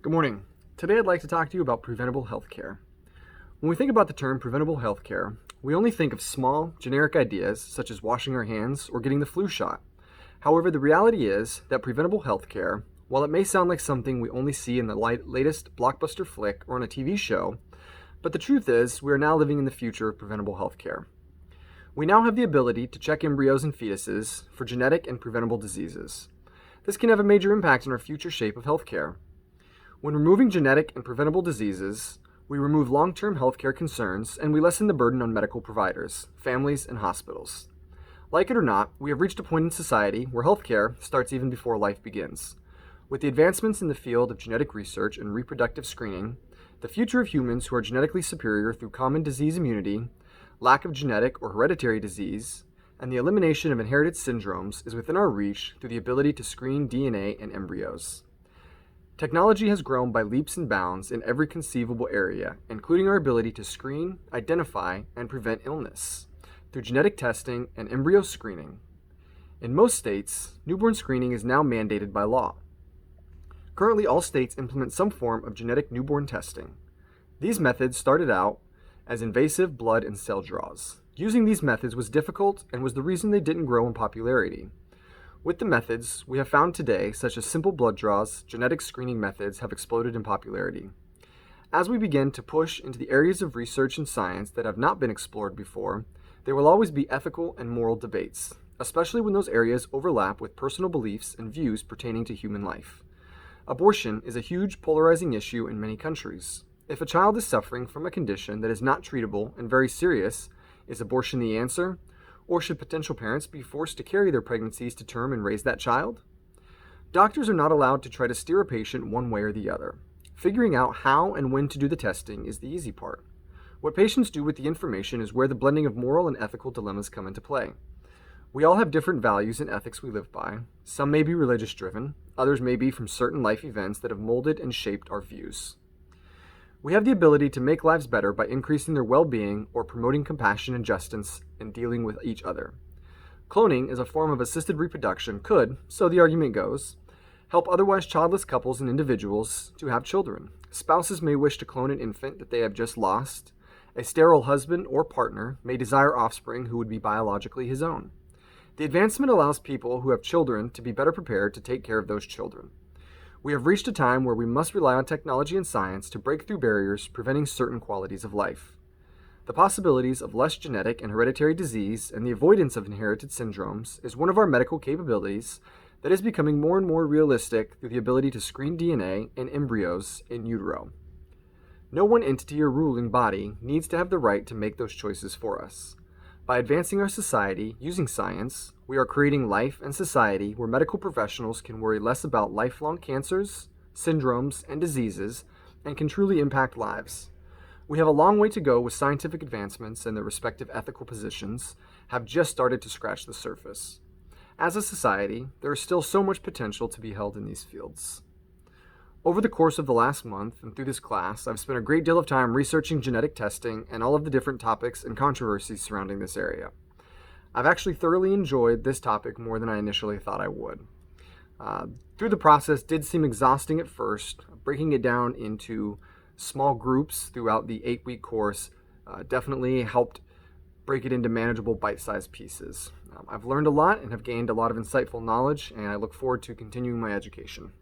Good morning. Today I'd like to talk to you about preventable healthcare. When we think about the term preventable healthcare, we only think of small, generic ideas such as washing our hands or getting the flu shot. However, the reality is that preventable healthcare, while it may sound like something we only see in the latest blockbuster flick or on a TV show, but the truth is we are now living in the future of preventable healthcare. We now have the ability to check embryos and fetuses for genetic and preventable diseases. This can have a major impact on our future shape of healthcare. When removing genetic and preventable diseases, we remove long-term healthcare concerns and we lessen the burden on medical providers, families, and hospitals. Like it or not, we have reached a point in society where healthcare starts even before life begins. With the advancements in the field of genetic research and reproductive screening, the future of humans who are genetically superior through common disease immunity, lack of genetic or hereditary disease, and the elimination of inherited syndromes is within our reach through the ability to screen DNA and embryos. Technology has grown by leaps and bounds in every conceivable area, including our ability to screen, identify, and prevent illness through genetic testing and embryo screening. In most states, newborn screening is now mandated by law. Currently, all states implement some form of genetic newborn testing. These methods started out as invasive blood and cell draws. Using these methods was difficult and was the reason they didn't grow in popularity. With the methods we have found today, such as simple blood draws, genetic screening methods have exploded in popularity. As we begin to push into the areas of research and science that have not been explored before, there will always be ethical and moral debates, especially when those areas overlap with personal beliefs and views pertaining to human life. Abortion is a huge polarizing issue in many countries. If a child is suffering from a condition that is not treatable and very serious, is abortion the answer? Or should potential parents be forced to carry their pregnancies to term and raise that child? Doctors are not allowed to try to steer a patient one way or the other. Figuring out how and when to do the testing is the easy part. What patients do with the information is where the blending of moral and ethical dilemmas come into play. We all have different values and ethics we live by. Some may be religious driven, others may be from certain life events that have molded and shaped our views. We have the ability to make lives better by increasing their well-being or promoting compassion and justice in dealing with each other. Cloning as a form of assisted reproduction could, so the argument goes, help otherwise childless couples and individuals to have children. Spouses may wish to clone an infant that they have just lost. A sterile husband or partner may desire offspring who would be biologically his own. The advancement allows people who have children to be better prepared to take care of those children. We have reached a time where we must rely on technology and science to break through barriers preventing certain qualities of life. The possibilities of less genetic and hereditary disease and the avoidance of inherited syndromes is one of our medical capabilities that is becoming more and more realistic through the ability to screen DNA and embryos in utero. No one entity or ruling body needs to have the right to make those choices for us. By advancing our society using science, we are creating life and society where medical professionals can worry less about lifelong cancers, syndromes, and diseases, and can truly impact lives. We have a long way to go with scientific advancements, and their respective ethical positions have just started to scratch the surface. As a society, there is still so much potential to be held in these fields. Over the course of the last month and through this class, I've spent a great deal of time researching genetic testing and all of the different topics and controversies surrounding this area. I've actually thoroughly enjoyed this topic more than I initially thought I would. Through the process did seem exhausting at first. Breaking it down into small groups throughout the 8-week course definitely helped break it into manageable bite-sized pieces. I've learned a lot and have gained a lot of insightful knowledge, and I look forward to continuing my education.